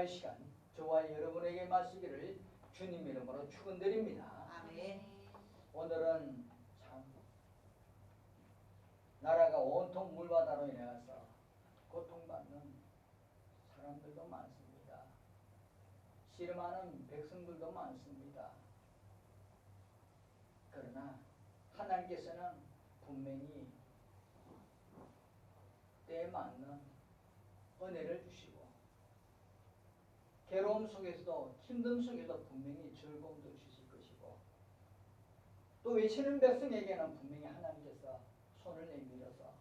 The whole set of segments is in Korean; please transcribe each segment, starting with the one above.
은혜의 시간 저와 여러분에게 마시기를 주님 이름으로 축원드립니다. 아멘. 오늘은 참 나라가 온통 물바다로 인해서 고통받는 사람들도 많습니다. 씨름하는 백성들도 많습니다. 그러나 하나님께서는 분명히 때에 맞는 은혜를 주시고 괴로움 속에서도 힘듦 속에도 분명히 즐거움도 주실 것이고 또 외치는 백성에게는 분명히 하나님께서 손을 내밀어서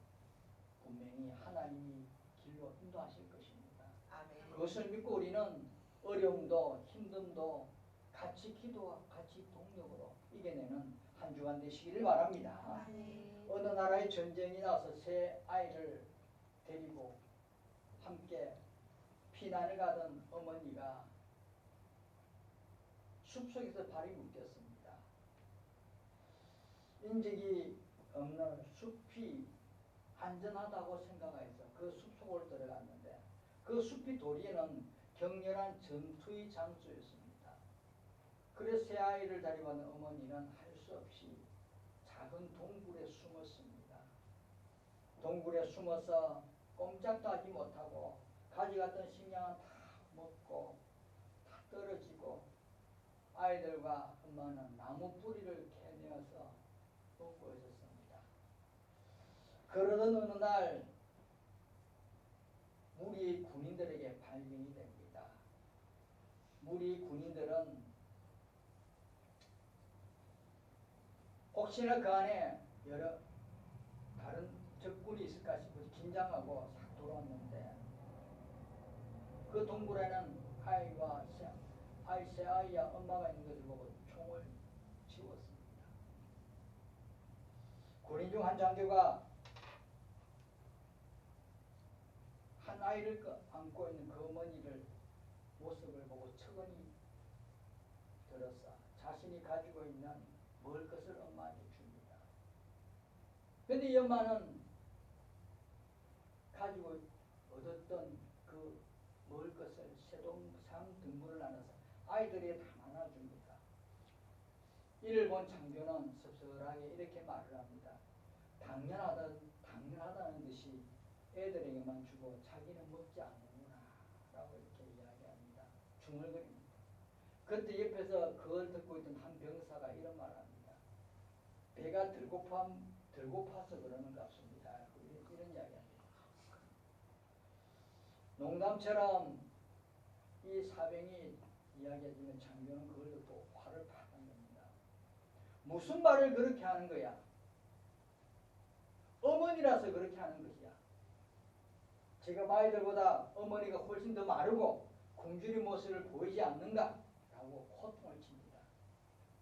분명히 하나님이 길로 인도하실 것입니다. 아멘. 그것을 믿고 우리는 어려움도 힘듦도 같이 기도와 같이 동력으로 이겨내는 한 주간 되시기를 바랍니다. 아멘. 어느 나라의 전쟁이 나서 새 아이를 데리고 함께 피난을 가던 어머니가 숲속에서 발이 묶였습니다. 인적이 없는 숲이 안전하다고 생각해서 그 숲속으로 들어갔는데 그 숲이 도리에는 격렬한 전투의 장소였습니다. 그래서 새 아이를 데리고 가는 어머니는 할 수 없이 작은 동굴에 숨었습니다. 동굴에 숨어서 꼼짝도 하지 못하고 가져갔던 식량은 다 먹고 다 떨어지고 아이들과 엄마는 나무 뿌리를 캐내어서 먹고 있었습니다. 그러던 어느 날 무리의 군인들에게 발견이 됩니다. 무리의 군인들은 혹시나 그 안에 여러 다른 적군이 있을까 싶어서 긴장하고 싹 돌아왔는데 그 동굴에는 새 아이와 엄마가 있는 것을 보고 총을 지웠습니다. 군인 중 한 장교가 한 아이를 안고 있는 그 어머니를 모습을 보고 척은이 들어서 자신이 가지고 있는 먹을 것을 엄마한테 줍니다. 그런데 이 엄마는 가지고 얻었던 그 먹을 것을 상 등분을 나눠서 아이들에게 다 나눠줍니다. 이를 본 장교는 섭섭하게 이렇게 말을 합니다. 당연하다는 듯이 애들에게만 주고 자기는 먹지 않는구나 라고 이렇게 이야기합니다. 중얼거립니다. 그때 옆에서 그걸 듣고 있던 한 병사가 이런 말을 합니다. 배가 덜 고파서 그러는 것 같습니다. 이런 이야기합니다. 농담처럼 이 사병이 이야기해주면 장교는 그걸 듣고 화를 팍 납니다. 무슨 말을 그렇게 하는 거야? 어머니라서 그렇게 하는 것이야. 지금 아이들보다 어머니가 훨씬 더 마르고 굶주린 모습을 보이지 않는가? 라고 호통을 칩니다.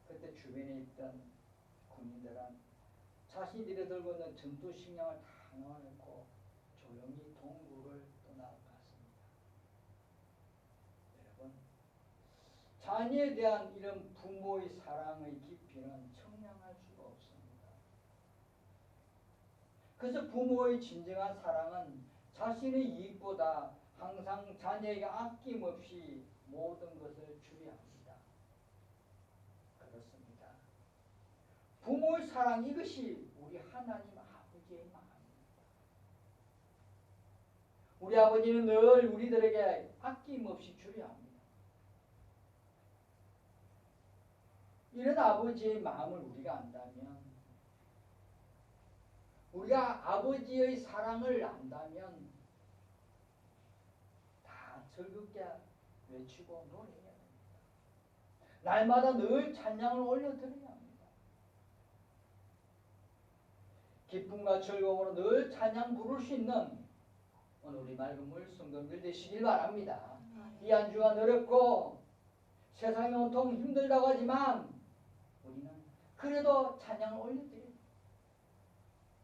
그때 주변에 있던 군인들은 자신들이 들고 있는 전투 식량을 다 넣어놓고 조용히 동굴을 떠나갔습니다. 여러분, 자녀에 대한 이런 부모의 사랑의 깊이는 청량할 수가 없습니다. 그래서 부모의 진정한 사랑은 자신의 이익보다 항상 자녀에게 아낌없이 모든 것을 주려 합니다. 그렇습니다. 부모의 사랑, 이것이 우리 하나님 아버지의 마음입니다. 우리 아버지는 늘 우리들에게 아낌없이 주려 합니다. 이런 아버지의 마음을 우리가 안다면, 우리가 아버지의 사랑을 안다면 다 즐겁게 외치고 노래해야 됩니다. 날마다 늘 찬양을 올려드려야 합니다. 기쁨과 즐거움으로 늘 찬양 부를 수 있는 오늘 우리 맑은 물 성도들 되시길 바랍니다. 이 한 주간 어렵고 세상이 온통 힘들다고 하지만 우리는 그래도 찬양을 올려드려야 돼요.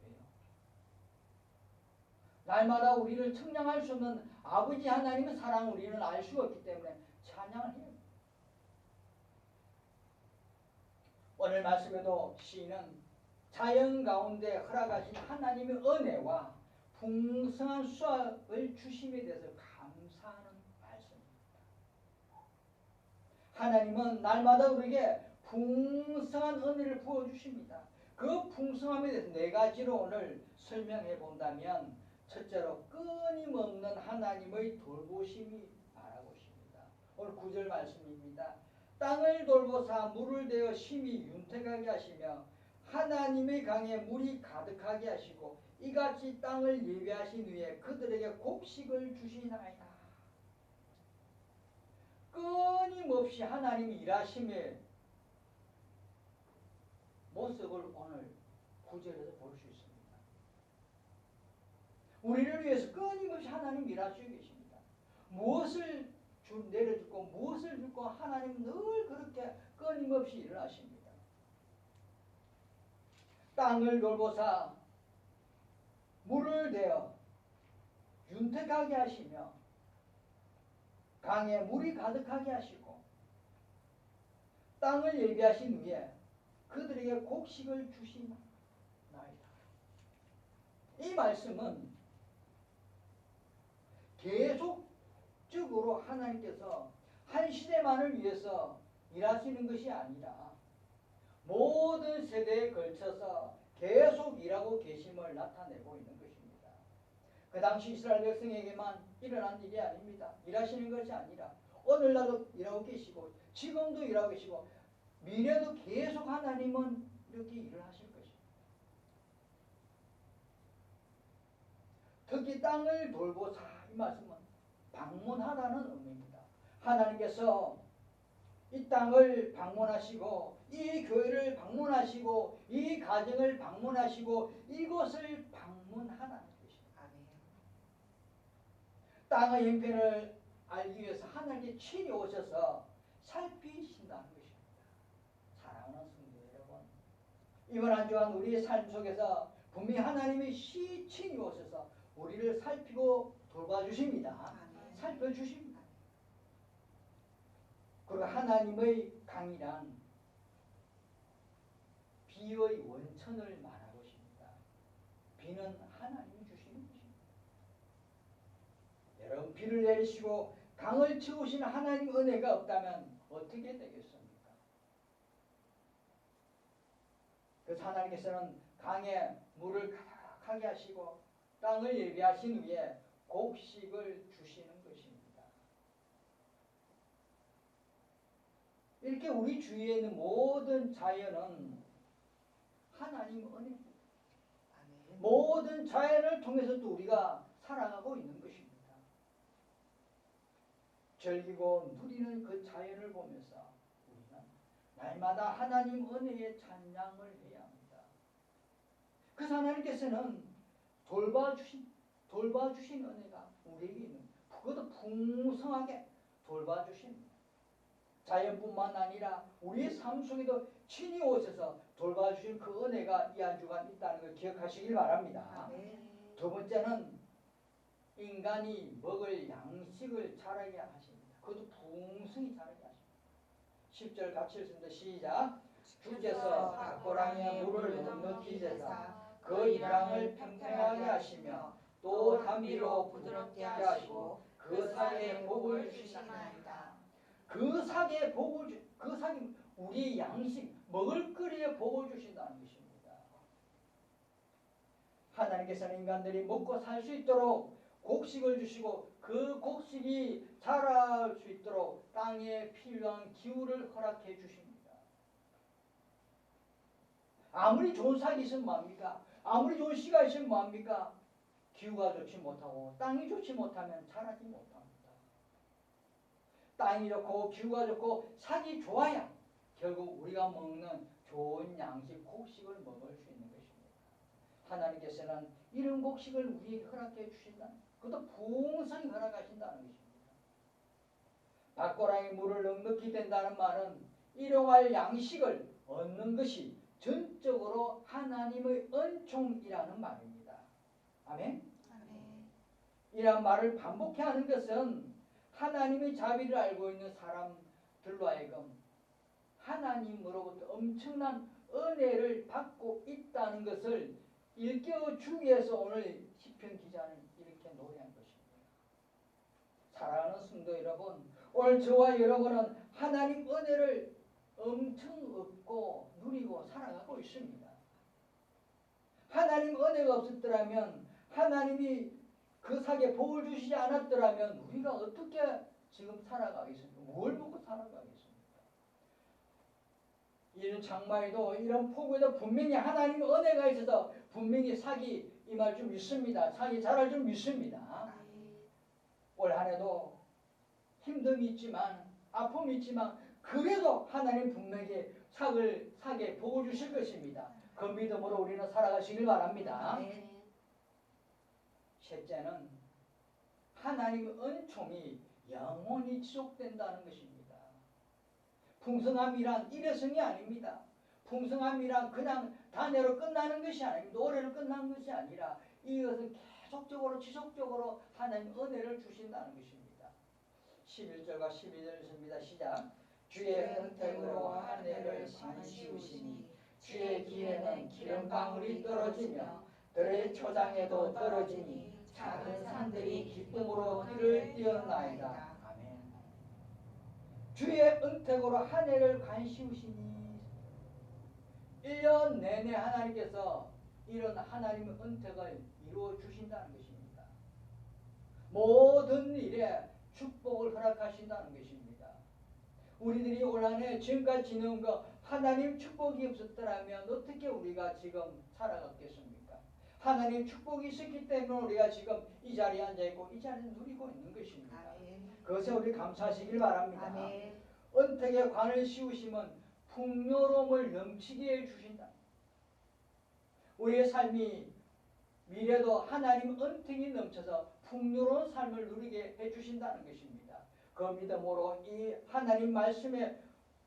왜요? 날마다 우리를 청량할 수 없는 아버지 하나님의 사랑을 우리는 알 수가 없기 때문에 찬양을 해요. 오늘 말씀에도 시인은 자연 가운데 허락하신 하나님의 은혜와 풍성한 수확을 주심에 대해서 감사하는 말씀입니다. 하나님은 날마다 우리에게 풍성한 은혜를 부어주십니다. 그 풍성함에 대해서 네 가지로 오늘 설명해 본다면, 첫째로 끊임없는 하나님의 돌보심이 말하고 있습니다. 오늘 9절 말씀입니다. 땅을 돌보사 물을 대어 심히 윤택하게 하시며 하나님의 강에 물이 가득하게 하시고 이같이 땅을 예비하신 후에 그들에게 곡식을 주시나이다. 끊임없이 하나님이 일하심의 모습을 오늘 9절에서 볼 수 있습니다. 우리를 위해서 끊임없이 하나님 일하시고 계십니다. 무엇을 내려주고 무엇을 주고 하나님은 늘 그렇게 끊임없이 일을 하십니다. 땅을 돌보사 물을 대어 윤택하게 하시며 강에 물이 가득하게 하시고 땅을 예비하신 후에 그들에게 곡식을 주시나이다. 이 말씀은 계속적으로 하나님께서 한 시대만을 위해서 일하시는 것이 아니라 모든 세대에 걸쳐서 계속 일하고 계심을 나타내고 있는 것입니다. 그 당시 이스라엘 백성에게만 일어난 일이 아닙니다. 일하시는 것이 아니라 오늘날도 일하고 계시고 지금도 일하고 계시고 미래도 계속 하나님은 이렇게 일을 하실 것입니다. 특히 땅을 돌보사, 이 말씀은 방문하라는 의미입니다. 하나님께서 이 땅을 방문하시고 이 교회를 방문하시고 이 가정을 방문하시고 이곳을 방문하라는 것입니다. 땅의 형편을 알기 위해서 하나님께 친히 오셔서 살피신다는 것입니다. 사랑하는 성도 여러분, 이번 한 주간 우리의 삶 속에서 분명히 하나님이 친히 오셔서 우리를 살피고 돌봐주십니다. 살펴주십니다. 그리고 하나님의 강이란 비의 원천을 말하고 있습니다. 비는 하나님이 주시는 것입니다. 여러분, 비를 내리시고 강을 채우시는 하나님 은혜가 없다면 어떻게 되겠습니까? 그래서 하나님께서는 강에 물을 가득하게 하시고 땅을 예비하신 후에 곡식을 주시는 것입니다. 이렇게 우리 주위에 있는 모든 자연은 하나님 은혜입니다. 모든 자연을 통해서 또 우리가 살아가고 있는 것입니다. 즐기고 누리는 그 자연을 보면서 우리는 날마다 하나님 은혜의 찬양을 해야 합니다. 그래서 하나님께서는 돌봐주신 은혜가 우리에게 있는, 그것도 풍성하게 돌봐주십니다. 자연뿐만 아니라 우리의 삶 속에도 친히 오셔서 돌봐주신 그 은혜가 이 한 주간 있다는 걸 기억하시길 바랍니다. 두 번째는 인간이 먹을 양식을 자라게 하십니다. 그것도 풍성히 자라게 하십니다. 10절 같이 읽습니다. 시작. 주께서 닭고랑이에 물을 넉넉히 재사 그 이랑을 팽팽하게 하시며 또 담비로 부드럽게 하시고 그 사계에 복을 주시나이다. 그 사계에 복을 그 사계, 우리의 양식, 먹을거리에 복을 주신다는 것입니다. 하나님께서는 인간들이 먹고 살 수 있도록 곡식을 주시고 그 곡식이 자랄 수 있도록 땅에 필요한 기후를 허락해 주십니다. 아무리 좋은 삭이 있으면 뭐합니까? 아무리 좋은 씨가 있으면 뭐합니까? 기후가 좋지 못하고 땅이 좋지 못하면 자라지 못합니다. 땅이 좋고 기후가 좋고 삭이 좋아야 결국 우리가 먹는 좋은 양식 곡식을 먹을 수 있는 것입니다. 하나님께서는 이런 곡식을 우리에게 허락해 주신다. 그것도 풍성히 허락하신다는 것입니다. 닭고랑이 물을 넉넉히 댄다는 말은 일용할 양식을 얻는 것이 전적으로 하나님의 은총이라는 말입니다. 아멘? 아멘. 이런 말을 반복해 하는 것은 하나님의 자비를 알고 있는 사람들로 하여금 하나님으로부터 엄청난 은혜를 받고 있다는 것을 일깨워주기 위해서 오늘 시편 기자는 이렇게 노래한 것입니다. 사랑하는 성도 여러분, 오늘 저와 여러분은 하나님 은혜를 엄청 얻고 누리고 살아가고 있습니다. 하나님 은혜가 없었더라면, 하나님이 그 사기에 복을 주시지 않았더라면 우리가 어떻게 지금 살아가겠습니까? 뭘 먹고 살아가겠습니까? 이런 장마에도 이런 폭우에도 분명히 하나님의 은혜가 있어서 분명히 사기 임할 줄 믿습니다. 사기 잘할 줄 믿습니다. 올 한 해도 힘듦이 있지만, 아픔이 있지만, 그래도 하나님 분명히 사기에 복을 주실 것입니다. 그 믿음으로 우리는 살아가시길 바랍니다. 셋째는 하나님의 은총이 영원히 지속된다는 것입니다. 풍성함이란 일회성이 아닙니다. 풍성함이란 그냥 단회로 끝나는 것이 아닙니다. 올해로 끝나는 것이 아니라 이것은 계속적으로 지속적으로 하나님 은혜를 주신다는 것입니다. 11절과 12절입니다. 시작. 주의 은택으로 한 해를 관시우시니 주의 길에는 기름방울이 떨어지며 들의 초장에도 떨어지니 작은 산들이 기쁨으로 띠를 띄었나이다. 아멘. 주의 은택으로 한 해를 관시우시니 1년 내내 하나님께서 이런 하나님의 은택을 이루어 주신다는 것입니다. 모든 일에 축복을 허락하신다는 것입니다. 우리들이 올 한 해 지금까지 지내온 거 하나님 축복이 없었더라면 어떻게 우리가 지금 살아갔겠습니까? 하나님 축복이 있었기 때문에 우리가 지금 이 자리에 앉아있고 이 자리를 누리고 있는 것입니다. 그것에 우리 감사하시길 바랍니다. 은택에 관을 씌우시면 풍요로움을 넘치게 해주신다. 우리의 삶이 미래도 하나님 은택이 넘쳐서 풍요로운 삶을 누리게 해주신다는 것입니다. 그 믿음으로 이 하나님 말씀의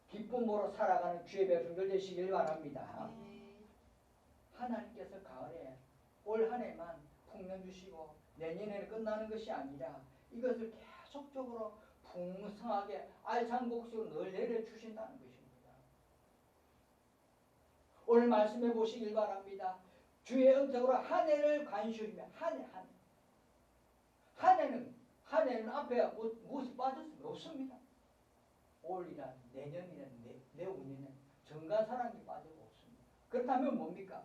기쁨으로 살아가는 주의 백성들 되시길 바랍니다. 하나님께서 가을에 올 한 해만 풍년 주시고 내년에는 끝나는 것이 아니라 이것을 계속적으로 풍성하게 알찬곡식으로 늘 내려주신다는 것입니다. 오늘 말씀해 보시길 바랍니다. 주의 은택으로 한 해를 관시우시며 한 해는 앞에 무엇이 빠졌습니까? 없습니다. 올이란 내년이란 내후년은 정관사랑이 빠지고 없습니다. 그렇다면 뭡니까?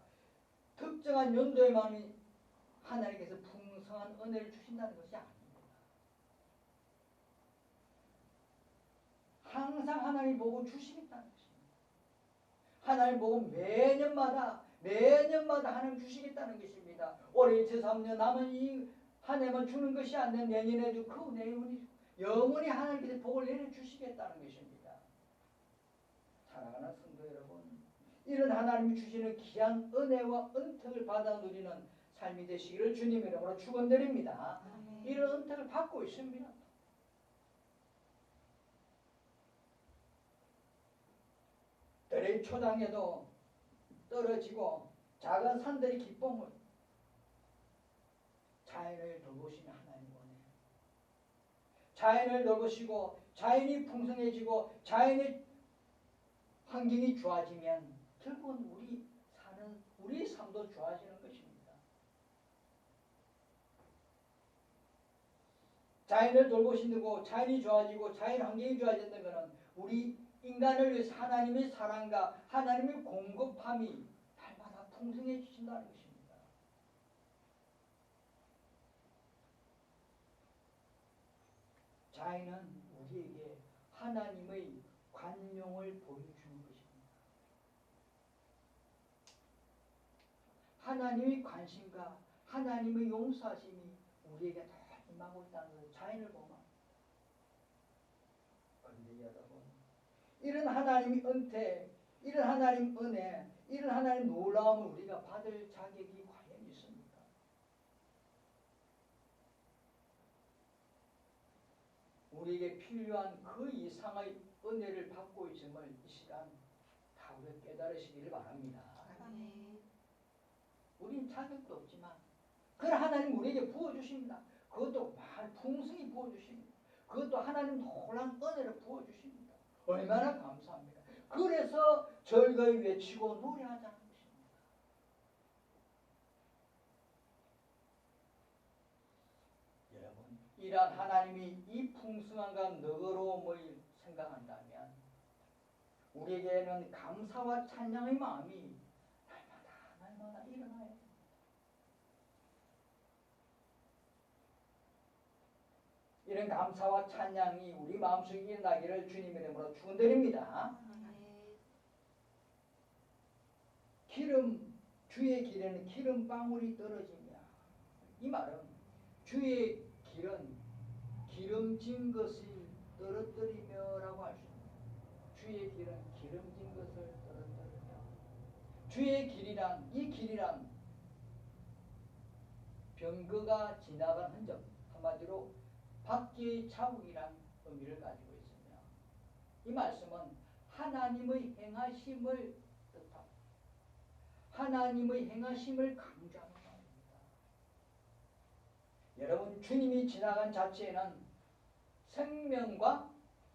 특정한 연도에만 하나님께서 풍성한 은혜를 주신다는 것이 아닙니다. 항상 하나님 보고 주시겠다는 것입니다. 하나님 보고 매년마다 하나님 주시겠다는 것입니다. 올해 2023년 남은 이 한 해만 주는 것이 아니라 내년에도 그 내용이 영원히 하나님께서 복을 내려주시겠다는 것입니다. 사랑하는 성도 여러분, 이런 하나님이 주시는 귀한 은혜와 은택을 받아 누리는 삶이 되시기를 주님의 이름으로 축원드립니다. 이런 은택을 받고 있습니다. 들의 초장에도 떨어지고 작은 산들의 기쁨을 자연을 돌보시는 하나님 은혜. 자연을 돌보시고 자연이 풍성해지고 자연의 환경이 좋아지면 결국은 우리 삶도 좋아지는 것입니다. 자연을 돌보시고 자연이 좋아지고 자연 환경이 좋아진다는 것은 우리 인간을 위해서 하나님의 사랑과 하나님의 공급함이 날마다 풍성해지신다는 것입니다. 자연은 우리에게 하나님의 관용을 보여주는 것입니다. 하나님의 관심과 하나님의 용서하심이 우리에게 다 임하고 있다는 것을 자연을 보면. 그런데 여러분, 이런 하나님의 은혜, 이런 하나님 은혜, 이런 하나님 놀라움을 우리가 받을 자격이 과연 있습니까? 우리에게 필요한 그 이상의 은혜를 받고 있음을 이 시간 다 우리가 깨달으시기를 바랍니다. 우리는 자격도 없지만 그걸 하나님 우리에게 부어주십니다. 그것도 풍성히 부어주십니다. 그것도 하나님 놀라운 은혜를 부어주십니다. 얼마나 감사합니다. 그래서 즐거이 외치고 노래하자는 것입니다. 여러분, 이러한 하나님이 이 풍성함과 너그러움의 생각한다면 우리에게는 감사와 찬양의 마음이 날마다 일어나야 됩니다. 이런 감사와 찬양이 우리 마음속에 일어나기를 주님의 이름으로 축원드립니다. 주의 길에는 기름방울이 떨어지며, 이 말은 주의 길은 기름진 것을 떨어뜨리며 라고 할 수 있습니다. 주의 길은 기름진 것을 떨어뜨리며, 주의 길이란, 이 길이란 병거가 지나간 흔적, 한마디로 바퀴의 자국이란 의미를 가지고 있으며, 이 말씀은 하나님의 행하심을 뜻합니다. 하나님의 행하심을 강조하는 말입니다. 여러분, 주님이 지나간 자체에는 생명과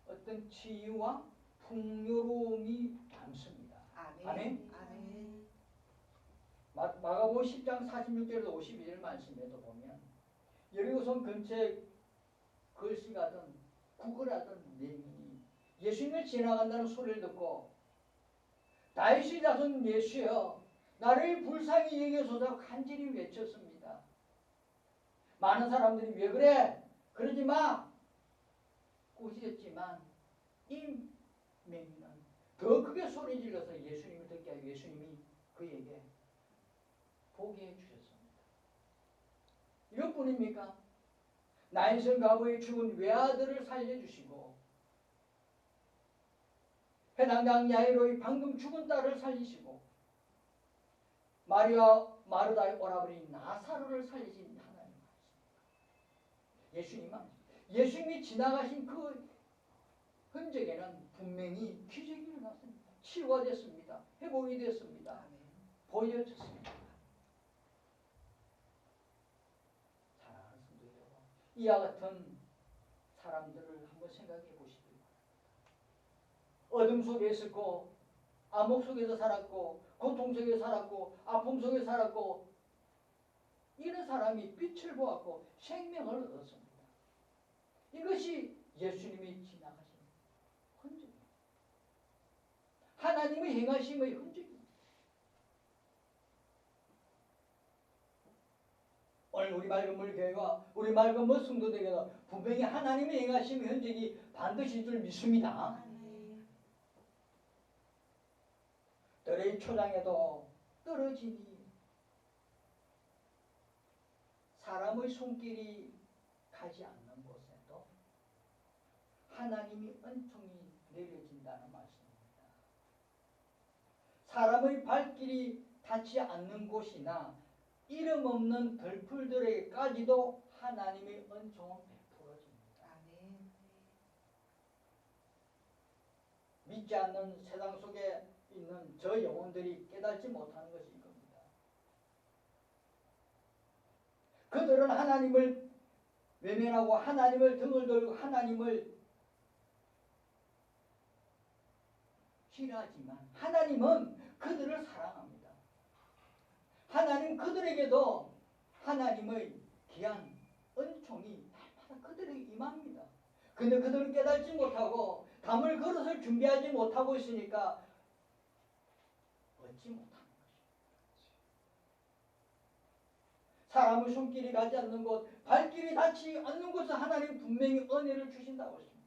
어떤 치유와 풍요로움이 담습니다. 아멘. 아멘. 마가복음 10장 46절에서 51절 말씀에도 보면 여리고성 근처에 걸씨가든 구걸하던 내민이 예수님을 지나간다는 소리를 듣고 다윗의 자손 예수여 나를 불쌍히 여겨소서 간절히 외쳤습니다. 많은 사람들이 왜 그래? 그러지 마! 꾸짖었지만 이 맹인은 더 크게 소리 질러서 예수님을 듣게 하고 예수님이 그에게 보게 해주셨습니다. 이것뿐입니까? 나인성 가부의 죽은 외아들을 살려주시고 해당당 야이로의 방금 죽은 딸을 살리시고 마르다의 오라버니 나사로를 살리신 하나님 말씀입니다. 예수님이 지나가신 그 흔적에는 분명히 기적이 일어났습니다. 치유가 됐습니다. 회복이 됐습니다. 보여졌습니다. 사랑하는 성도 여러분, 이와 같은 사람들을 한번 생각해 보시기 바랍니다. 어둠 속에 있었고 암흑 속에서 살았고 고통 속에 살았고 아픔 속에 살았고 이런 사람이 빛을 보았고 생명을 얻었습니다. 이것이 예수님이 지나가신 흔적입니다. 하나님의 행하심의 흔적입니다. 오늘 우리 맑은물 교회와 우리 맑은물 성도들에게도 분명히 하나님의 행하심의 흔적이 반드시 줄 믿습니다. 들의 초장에도 떨어지니 사람의 손길이 가지 않는 곳에도 하나님이 은총이 내려진다는 말씀입니다. 사람의 발길이 닿지 않는 곳이나 이름 없는 들풀들에게까지도 하나님의 은총은 베풀어집니다. 아멘. 믿지 않는 세상 속에 있는 저 영혼들이 깨닫지 못하는 것이 이겁니다. 그들은 하나님을 외면하고 하나님을 등을 돌고 하나님을 싫어하지만 하나님은 그들을 사랑합니다. 하나님 그들에게도 하나님의 귀한 은총이 날마다 그들에게 임합니다. 근데 그들은 깨닫지 못하고 담을 그릇을 준비하지 못하고 있으니까 얻지 못하는 것입니다. 사람의 손길이 가지 않는 곳, 발길이 닿지 않는 곳에 하나님 분명히 은혜를 주신다고 했습니다.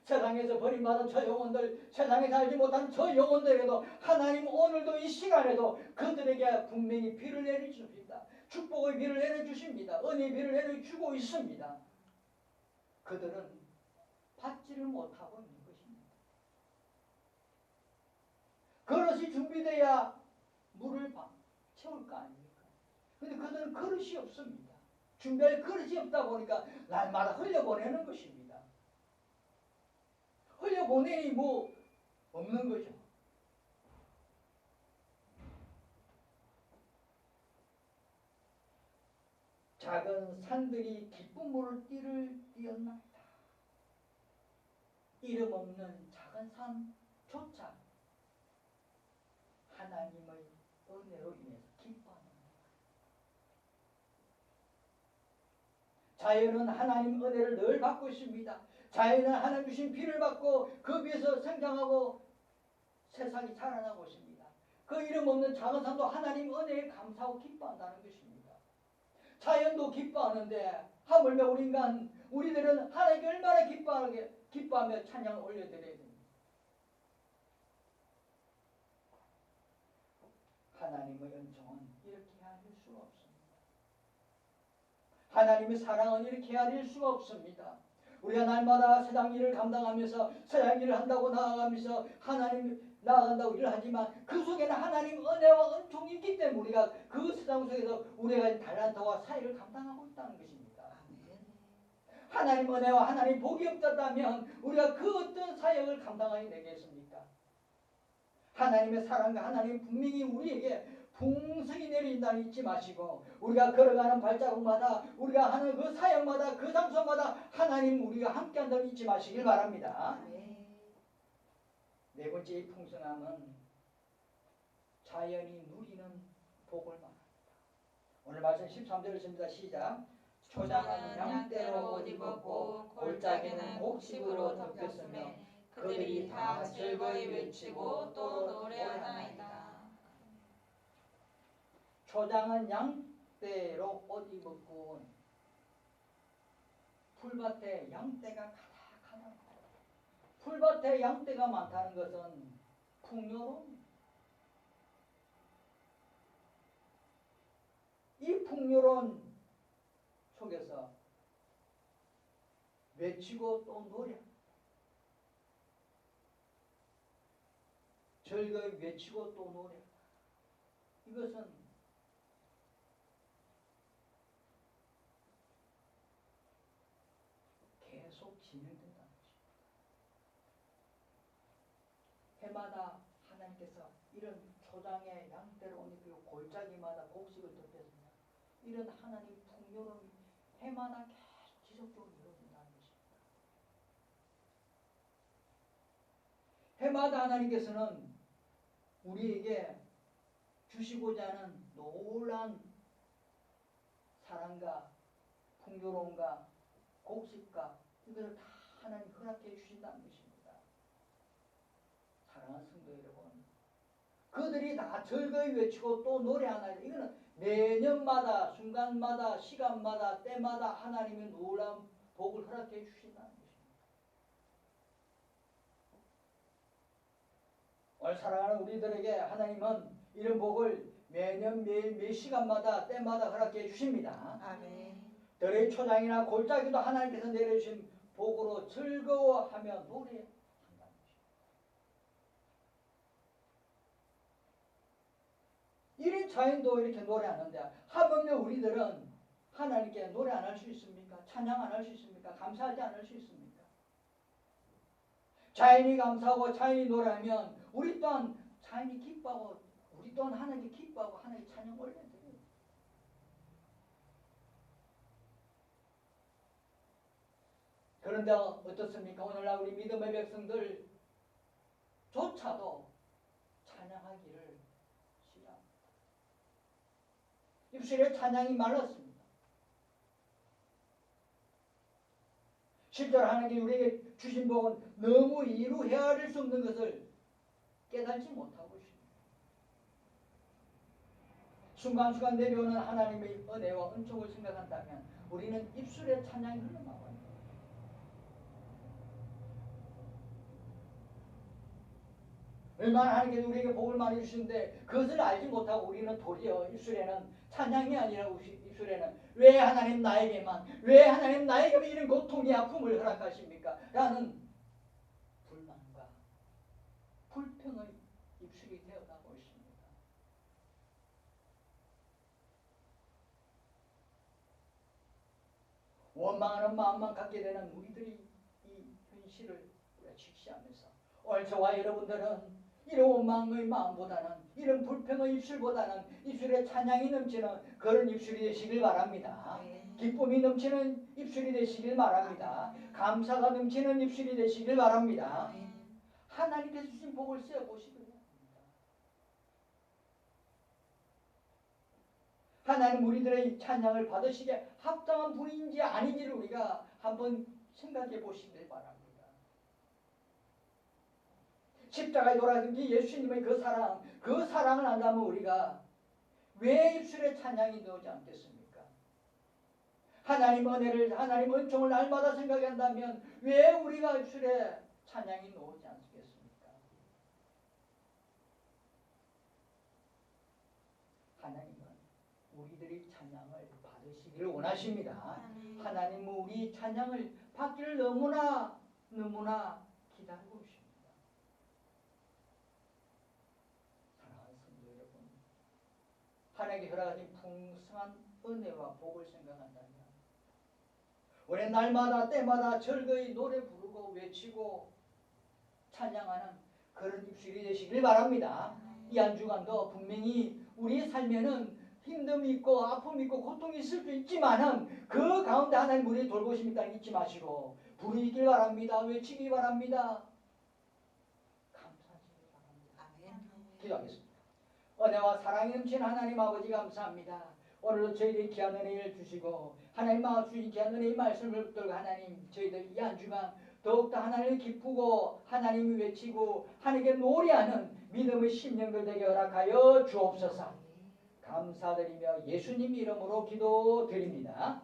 세상에서 버림받은 저 영혼들, 세상에 살지 못한 저 영혼들에게도 하나님 오늘도 이 시간에도 그들에게 분명히 비를 내려주십니다. 축복의 비를 내려주십니다. 은혜의 비를 내려주고 있습니다. 그들은 받지를 못하고 있는 것입니다. 그릇이 준비되어야 물을 채울 거 아닙니까? 근데 그들은 그릇이 없습니다. 준비할 그릇이 없다 보니까 날마다 흘려보내는 것입니다. 흘려보내니 뭐 없는 거죠. 작은 산들이 기쁜 물을 띠었나이다. 이름 없는 작은 산조차 하나님의 은혜로 인해서 기뻐하는 거예요. 자연은 하나님 은혜를 늘 받고 있습니다. 자연은 하나님 주신 비를 받고 그 비에서 성장하고 세상이 자라나고 있습니다. 그 이름 없는 작은 산도 하나님 은혜에 감사하고 기뻐한다는 것입니다. 자연도 기뻐하는데 하물며 우리들은 하나님께 얼마나 기뻐하며 찬양을 올려드려야 됩니다. 하나님의 은총은 이렇게 헤아릴 수가 없습니다. 하나님의 사랑은 이렇게 헤아릴 수가 없습니다. 우리가 날마다 세상 일을 감당하면서 세상 일을 한다고 나아가면서 하나님 나아간다고 일을 하지만 그 속에는 하나님 은혜와 은총이 있기 때문에 우리가 그 세상 속에서 우리가 달란트와 사역을 감당하고 있다는 것입니다. 하나님 은혜와 하나님 복이 없었다면 우리가 그 어떤 사역을 감당하게 되겠습니까? 하나님의 사랑과 하나님 분명히 우리에게 풍성히 내린다는 잊지 마시고 우리가 걸어가는 발자국마다 우리가 하는 그 사역마다 그 장소마다 하나님 우리가 함께한다는 잊지 마시길 바랍니다. 네 번째 이 풍성함은 자연이 누리는 복을 말합니다. 오늘 말씀 13절 있습니다. 시작. 초장은 양떼로 옷 입었고 골짜기는 곡식으로 덮였으며 그들이 다 즐거이 외치고 또 노래하나이다. 초장은 양떼로 옷 입었고 풀밭에 양떼가 가득하다. 풀밭에 양떼가 많다는 것은 풍요로움입니다. 이 풍요로운 속에서 외치고 또 노래합니다. 즐거이 외치고 또 노래합니다. 이것은 계속 진행된다는 것입니다. 해마다 하나님께서 이런 초장에 양떼로 옷 입고 골짜기마다 곡식을 덮였습니다. 이런 하나님 풍요로움이 해마다 계속 지속적으로 이루어진다는 것입니다. 해마다 하나님께서는 우리에게 주시고자 하는 놀라운 사랑과 풍요로움과 곡식과 이것을 다 하나님 허락해 주신다는 것입니다. 사랑하는 성도 여러분, 그들이 다 즐거이 외치고 또 노래하나이다. 이거는 매년마다 순간마다 시간마다 때마다 하나님의 놀라운 복을 허락해 주신다는 것입니다. 오늘 사랑하는 우리들에게 하나님은 이런 복을 매년 매일 매 시간마다 때마다 허락해 주십니다. 아멘. 들의 초장이나 골짜기도 하나님께서 내려주신 복으로 즐거워하며 노래한다는 것입니다. 이런 자연도 이렇게 노래하는데 하물며 우리들은 하나님께 노래 안 할 수 있습니까? 찬양 안 할 수 있습니까? 감사하지 않을 수 있습니까? 자연이 감사하고 자연이 노래하면 우리 또한 자연이 기뻐하고 우리 또한 하나님께 기뻐하고 하나님께 찬양 올려야 돼요. 그런데 어떻습니까? 오늘날 우리 믿음의 백성들조차도 찬양하기를 싫어합니다. 입술에 찬양이 말랐습니다. 실제로 하나님께 우리에게 주신 복은 너무 이루 헤아릴 수 없는 것을 깨닫지 못하고 있습니다. 순간순간 내려오는 하나님의 은혜와 은총을 생각한다면 우리는 입술에 찬양이 흘러나와요. 얼마나 하나님께서 우리에게 복을 많이 주시는데 그것을 알지 못하고 우리는 도리어 입술에는 찬양이 아니라 입술에는 왜 하나님 나에게만 이런 고통이 아픔을 허락하십니까? 라는 불만과 불평의 입술이 되어가고 있습니다. 원망하는 마음만 갖게 되는 우리들이 이 현실을 우리가 직시하면서 오늘 저와 여러분들은 이런 원망의 마음보다는 이런 불평의 입술보다는 입술에 찬양이 넘치는 그런 입술이 되시길 바랍니다. 기쁨이 넘치는 입술이 되시길 바랍니다. 감사가 넘치는 입술이 되시길 바랍니다. 하나님께서 주신 복을 쓰여보시길 바랍니다. 하나님 우리들의 찬양을 받으시게 합당한 분인지 아닌지를 우리가 한번 생각해 보시길 바랍니다. 십자가에 돌아가신 예수님의 그 사랑을 안다면 우리가 왜 입술에 찬양이 나오지 않겠습니까? 하나님 은혜를, 하나님 은총을 날마다 생각한다면 왜 우리가 입술에 찬양이 나오지 않겠습니까? 하나님은 우리들이 찬양을 받으시기를 원하십니다. 하나님은 우리 찬양을 받기를 너무나 기다리고 계십니다. 사랑하는 성도 여러분, 하나님께 허락하신 풍성한 은혜와 복을 생각한다면 우리 날마다 때마다 즐거이 노래 부르고 외치고 찬양하는 그런 입술이 되시길 바랍니다. 이 한 주간도 분명히 우리 삶에는 힘듦이 있고 아픔이 있고 고통이 있을 수 있지만은 그 가운데 하나님 우리 돌보심이 있다는 잊지 마시고 부르시길 바랍니다. 외치기 바랍니다. 감사하시길 바랍니다. 기도하겠습니다. 은혜와 사랑이 넘치는 하나님 아버지 감사합니다. 오늘도 저희들이 귀한 은혜를 주시고 하나님 마음 주신 귀한 은혜의 말씀을 붙들고 하나님 저희들 이 한 주간 더욱더 하나님을 기쁘고 하나님을 외치고 하나님께 노래하는 믿음의 심령들 되게 허락하여 주옵소서. 감사드리며 예수님 이름으로 기도드립니다.